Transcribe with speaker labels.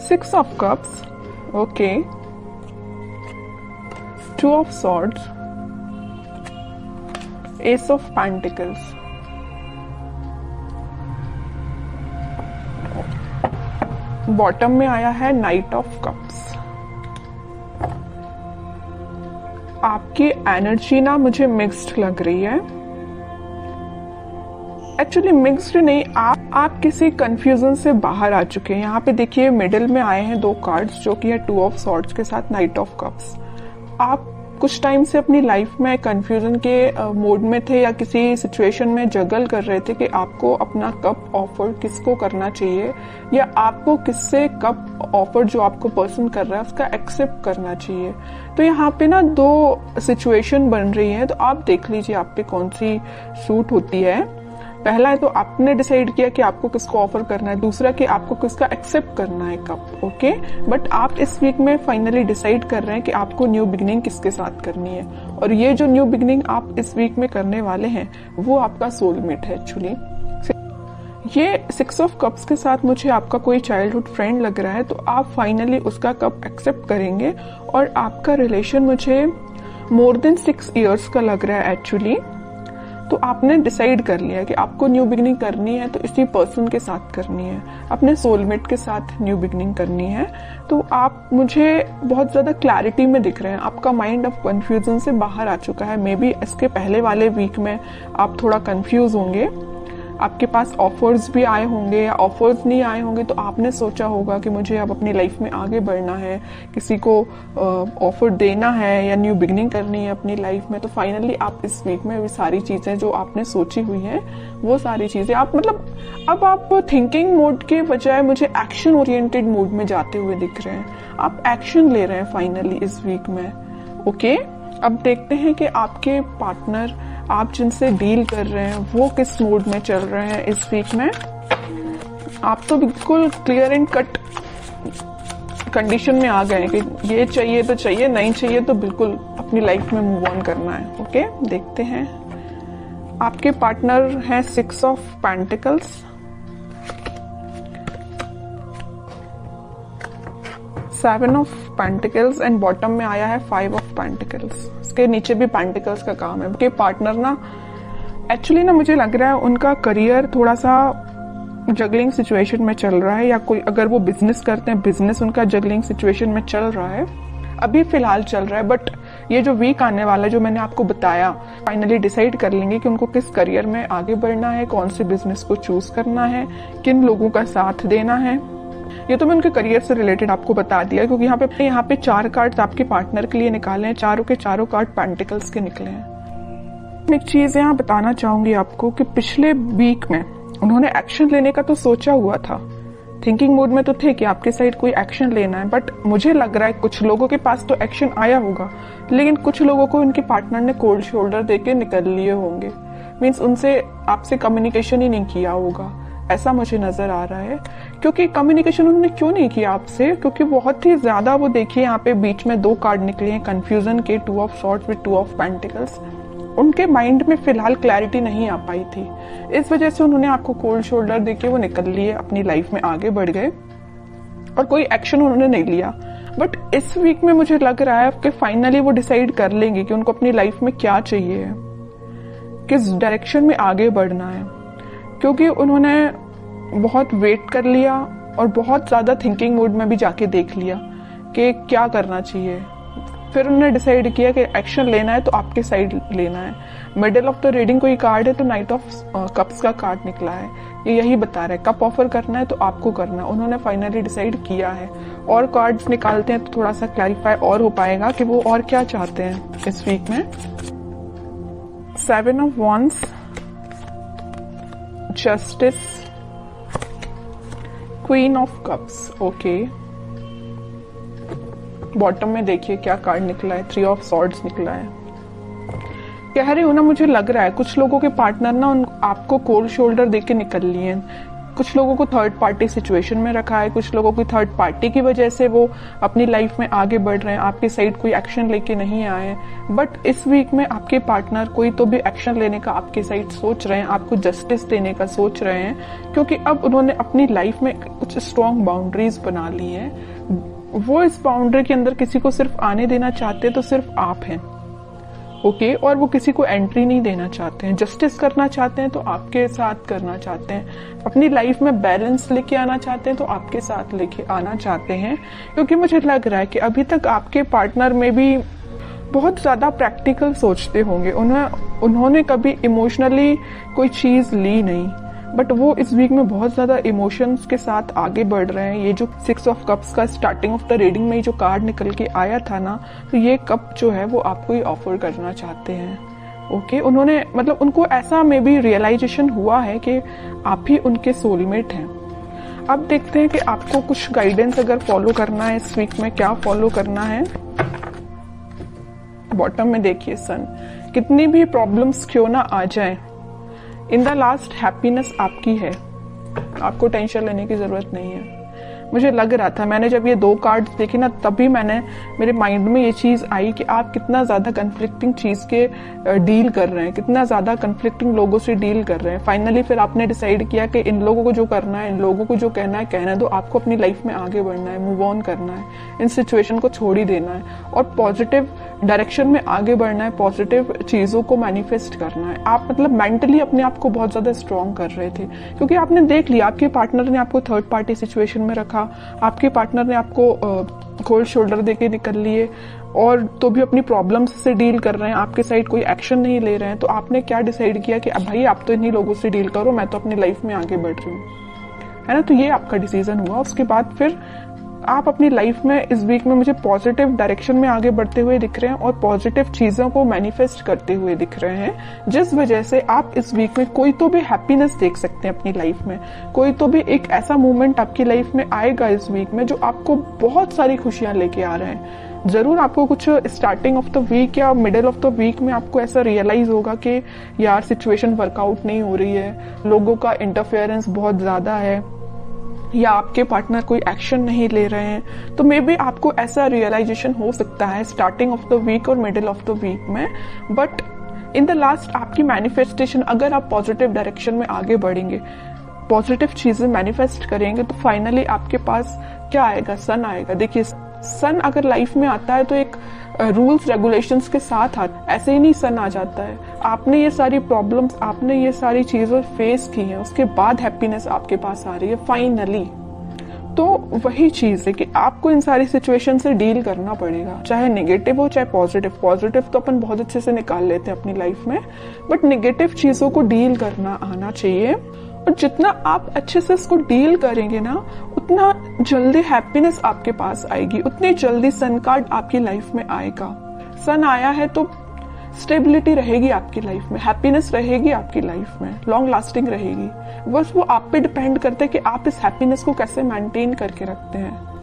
Speaker 1: 6 of cups, okay, 2 of swords, ace of pentacles, bottom में आया है नाइट ऑफ कप्स। आपकी एनर्जी ना मुझे मिक्स्ड लग रही है। एक्चुअली मिक्स्ड नहीं, आप किसी कंफ्यूजन से बाहर आ चुके हैं। यहाँ पे देखिए मिडिल में आए हैं 2 कार्ड्स जो कि है 2 ऑफ सॉर्ड्स के साथ नाइट ऑफ कप्स। आप कुछ टाइम से अपनी लाइफ में कंफ्यूजन के मोड में थे या किसी सिचुएशन में जगल कर रहे थे कि आपको अपना कप ऑफर किसको करना चाहिए या आपको किससे कप ऑफर जो आपको पर्सन कर रहा है उसका एक्सेप्ट करना चाहिए। तो यहाँ पे ना 2 सिचुएशन बन रही है, तो आप देख लीजिए आप पे कौन सी सूट होती है। पहला है तो आपने डिसाइड किया कि आपको किसको ऑफर करना है, दूसरा कि आपको किसका एक्सेप्ट करना है कप, ओके। बट आप इस वीक में फाइनली डिसाइड कर रहे हैं कि आपको न्यू बिगिनिंग किसके साथ करनी है, और ये जो न्यू बिगिनिंग आप इस वीक में करने वाले हैं वो आपका सोलमेट है। एक्चुअली ये 6 ऑफ कप्स के साथ मुझे आपका कोई चाइल्डहुड फ्रेंड लग रहा है, तो आप फाइनली उसका कप एक्सेप्ट करेंगे और आपका रिलेशन मुझे मोर देन 6 इयर्स का लग रहा है एक्चुअली। तो आपने डिसाइड कर लिया कि आपको न्यू बिगिनिंग करनी है तो इसी पर्सन के साथ करनी है, अपने सोलमेट के साथ न्यू बिगिनिंग करनी है। तो आप मुझे बहुत ज्यादा क्लैरिटी में दिख रहे हैं, आपका माइंड अब कंफ्यूजन से बाहर आ चुका है। मे बी इसके पहले वाले वीक में आप थोड़ा कंफ्यूज होंगे, आपके पास ऑफर्स भी आए होंगे या ऑफर्स नहीं आए होंगे, तो आपने सोचा होगा कि मुझे अब अपनी लाइफ में आगे बढ़ना है, किसी को ऑफर देना है या न्यू बिगिनिंग करनी है अपनी लाइफ में। तो फाइनली आप इस वीक में भी सारी चीजें जो आपने सोची हुई हैं वो सारी चीजें आप अब आप थिंकिंग मोड के बजाय मुझे एक्शन ओरिएंटेड मोड में जाते हुए दिख रहे हैं। आप एक्शन ले रहे हैं फाइनली इस वीक में, ओके। अब देखते हैं कि आपके पार्टनर आप जिनसे डील कर रहे हैं वो किस मोड में चल रहे हैं इस वीक में। आप तो बिल्कुल क्लियर एंड कट कंडीशन में आ गए कि ये चाहिए तो चाहिए, नहीं चाहिए तो बिल्कुल अपनी लाइफ में मूव ऑन करना है, ओके। देखते हैं आपके पार्टनर हैं 6 of pentacles, 7 of pentacles and bottom में आया है 5 ऑफ पेंटिकल्स। इसके नीचे भी पेंटिकल्स का काम है। उनके पार्टनर ना एक्चुअली ना मुझे लग रहा है उनका करियर थोड़ा सा जगलिंग सिचुएशन में चल रहा है, या कोई अगर वो बिजनेस करते हैं बिजनेस उनका जगलिंग सिचुएशन में चल रहा है, अभी फिलहाल चल रहा है। बट ये जो वीक आने वाला है जो मैंने आपको बताया, फाइनली डिसाइड कर लेंगे कि उनको किस करियर में आगे बढ़ना है, कौन से बिजनेस को चूज करना है, किन लोगों का साथ देना है। ये तो मैं उनके करियर से रिलेटेड आपको बता दिया, क्योंकि यहाँ पे 4 कार्ड्स आपके पार्टनर के लिए निकाले हैं, चारों के चारों कार्ड पेंटिकल्स के निकले हैं। एक चीज यहाँ बताना चाहूंगी आपको कि पिछले वीक में उन्होंने एक्शन लेने का तो सोचा हुआ था, थिंकिंग मोड में तो थे कि आपके साइड कोई एक्शन लेना है। बट मुझे लग रहा है कुछ लोगों के पास तो एक्शन आया होगा, लेकिन कुछ लोगों को उनके पार्टनर ने कोल्ड शोल्डर देके निकल लिए होंगे। मीन्स उनसे आपसे कम्युनिकेशन ही नहीं किया होगा, ऐसा मुझे नजर आ रहा है। क्योंकि कम्युनिकेशन उन्होंने क्यों नहीं किया आपसे, क्योंकि बहुत ही ज्यादा वो देखिए यहाँ पे बीच में 2 कार्ड निकले हैं कंफ्यूजन के, 2 of swords with 2 of pentacles. उनके माइंड में फिलहाल क्लैरिटी नहीं आ पाई थी, इस वजह से उन्होंने आपको कोल्ड शोल्डर देके वो निकल लिए, अपनी लाइफ में आगे बढ़ गए और कोई एक्शन उन्होंने नहीं लिया। बट इस वीक में मुझे लग रहा है कि फाइनली वो डिसाइड कर लेंगे कि उनको अपनी लाइफ में क्या चाहिए, किस डायरेक्शन में आगे बढ़ना है। क्योंकि उन्होंने बहुत वेट कर लिया और बहुत ज्यादा थिंकिंग मोड में भी जाके देख लिया कि क्या करना चाहिए। फिर उन्होंने डिसाइड किया कि एक्शन लेना है तो आपके साइड लेना है। मिडिल ऑफ द रीडिंग कोई कार्ड है तो नाइट ऑफ कप्स का कार्ड निकला है, ये यही बता रहा है कप ऑफर करना है तो आपको करना है। उन्होंने फाइनली डिसाइड किया है। और कार्ड्स निकालते हैं तो थोड़ा सा क्लैरिफाई और हो पाएगा कि वो और क्या चाहते हैं इस वीक में। 7 of wands, justice, queen of cups, okay. Bottom में देखिए क्या कार्ड निकला है, 3 ऑफ सॉर्ड्स निकला है। कह रही हूं ना, मुझे लग रहा है कुछ लोगों के पार्टनर ना आपको कोल्ड शोल्डर देके निकल लिए हैं। कुछ लोगों को थर्ड पार्टी सिचुएशन में रखा है, कुछ लोगों की थर्ड पार्टी की वजह से वो अपनी लाइफ में आगे बढ़ रहे हैं, आपकी साइड कोई एक्शन लेके नहीं आए। बट इस वीक में आपके पार्टनर कोई तो भी एक्शन लेने का आपके साइड सोच रहे हैं, आपको जस्टिस देने का सोच रहे हैं, क्योंकि अब उन्होंने अपनी लाइफ में कुछ स्ट्रॉन्ग बाउंड्रीज बना ली हैं। वो इस बाउंड्री के अंदर किसी को सिर्फ आने देना चाहते तो सिर्फ आप हैं, ओके, और वो किसी को एंट्री नहीं देना चाहते हैं। जस्टिस करना चाहते हैं तो आपके साथ करना चाहते हैं, अपनी लाइफ में बैलेंस लेके आना चाहते हैं तो आपके साथ लेके आना चाहते हैं। क्योंकि मुझे लग रहा है कि अभी तक आपके पार्टनर में भी बहुत ज्यादा प्रैक्टिकल सोचते होंगे, उन्होंने कभी इमोशनली कोई चीज ली नहीं, बट वो इस वीक में बहुत ज्यादा इमोशंस के साथ आगे बढ़ रहे हैं। ये जो 6 ऑफ कप्स का स्टार्टिंग ऑफ द रीडिंग में जो कार्ड निकल के आया था ना, तो ये कप जो है वो आपको ही ऑफर करना चाहते हैं, ओके। उन्होंने मतलब उनको ऐसा में भी रियलाइजेशन हुआ है कि आप ही उनके सोलमेट हैं। अब देखते हैं कि आपको कुछ गाइडेंस अगर फॉलो करना है इस वीक में, क्या फॉलो करना है। बॉटम में देखिए सन, कितनी भी प्रॉब्लम्स क्यों ना आ जाए, इन द लास्ट हैप्पीनेस आपकी है, आपको टेंशन लेने की जरूरत नहीं है। मुझे लग रहा था, मैंने जब ये 2 कार्ड्स देखे ना, तभी मेरे माइंड में ये चीज आई कि आप कितना ज्यादा कन्फ्लिक्टिंग चीज के डील कर रहे हैं, कितना ज्यादा कन्फ्लिक्टिंग लोगों से डील कर रहे हैं। फाइनली फिर आपने डिसाइड किया कि इन लोगों को जो करना है, इन लोगों को जो कहना है कहने दो, आपको अपनी लाइफ में आगे बढ़ना है, मूव ऑन करना है, इन सिचुएशन को छोड़ ही देना है और पॉजिटिव डायरेक्शन में आगे बढ़ना है, पॉजिटिव चीजों को मैनिफेस्ट करना है। आप मतलब मेंटली अपने आप को बहुत ज्यादा स्ट्रॉन्ग कर रहे थे, क्योंकि आपने देख लिया आपके पार्टनर ने आपको थर्ड पार्टी सिचुएशन में रखा, आपके पार्टनर ने आपको कोल्ड शोल्डर देके निकल लिए और तो भी अपनी प्रॉब्लम्स से डील कर रहे हैं, आपके साइड कोई एक्शन नहीं ले रहे हैं। तो आपने क्या डिसाइड किया कि अब भाई आप तो इन्हीं लोगों से डील करो, मैं तो अपनी लाइफ में आगे बढ़ रही हूँ, है ना। तो ये आपका डिसीजन हुआ। उसके बाद फिर आप अपनी लाइफ में इस वीक में मुझे पॉजिटिव डायरेक्शन में आगे बढ़ते हुए दिख रहे हैं और पॉजिटिव चीजों को मैनिफेस्ट करते हुए दिख रहे हैं, जिस वजह से आप इस वीक में कोई तो भी हैप्पीनेस देख सकते हैं अपनी लाइफ में। कोई तो भी एक ऐसा मोमेंट आपकी लाइफ में आएगा इस वीक में जो आपको बहुत सारी खुशियां लेके आ रहे हैं। जरूर आपको कुछ स्टार्टिंग ऑफ द वीक या मिडिल ऑफ द वीक में आपको ऐसा रियलाइज होगा कि यार सिचुएशन वर्कआउट नहीं हो रही है, लोगों का इंटरफेरेंस बहुत ज्यादा है, या आपके पार्टनर कोई एक्शन नहीं ले रहे हैं। तो मे बी आपको ऐसा रियलाइजेशन हो सकता है स्टार्टिंग ऑफ द वीक और मिडिल ऑफ द वीक में, बट इन द लास्ट आपकी मैनिफेस्टेशन, अगर आप पॉजिटिव डायरेक्शन में आगे बढ़ेंगे, पॉजिटिव चीजें मैनिफेस्ट करेंगे, तो फाइनली आपके पास क्या आएगा, सन आएगा। देखिए सन अगर लाइफ में आता है तो एक रूल्स रेगुलेशंस के साथ आता, ऐसे ही नहीं सन आ जाता है। आपने ये सारी प्रॉब्लम्स, आपने ये सारी चीजें फेस की हैं, उसके बाद हैप्पीनेस आपके पास आ रही है फाइनली। तो वही चीज है कि आपको इन सारी सिचुएशन से डील करना पड़ेगा, चाहे नेगेटिव हो चाहे पॉजिटिव। पॉजिटिव तो अपन बहुत अच्छे से निकाल लेते हैं अपनी लाइफ में, बट नेगेटिव चीजों को डील करना आना चाहिए। और जितना आप अच्छे से इसको डील करेंगे ना, उतना जल्दी हैप्पीनेस आपके पास आएगी, उतनी जल्दी सन कार्ड आपकी लाइफ में आएगा। सन आया है तो स्टेबिलिटी रहेगी आपकी लाइफ में, हैप्पीनेस रहेगी आपकी लाइफ में, लॉन्ग लास्टिंग रहेगी। बस वो आप पे डिपेंड करता है कि आप इस हैप्पीनेस को कैसे मेंटेन करके रखते हैं।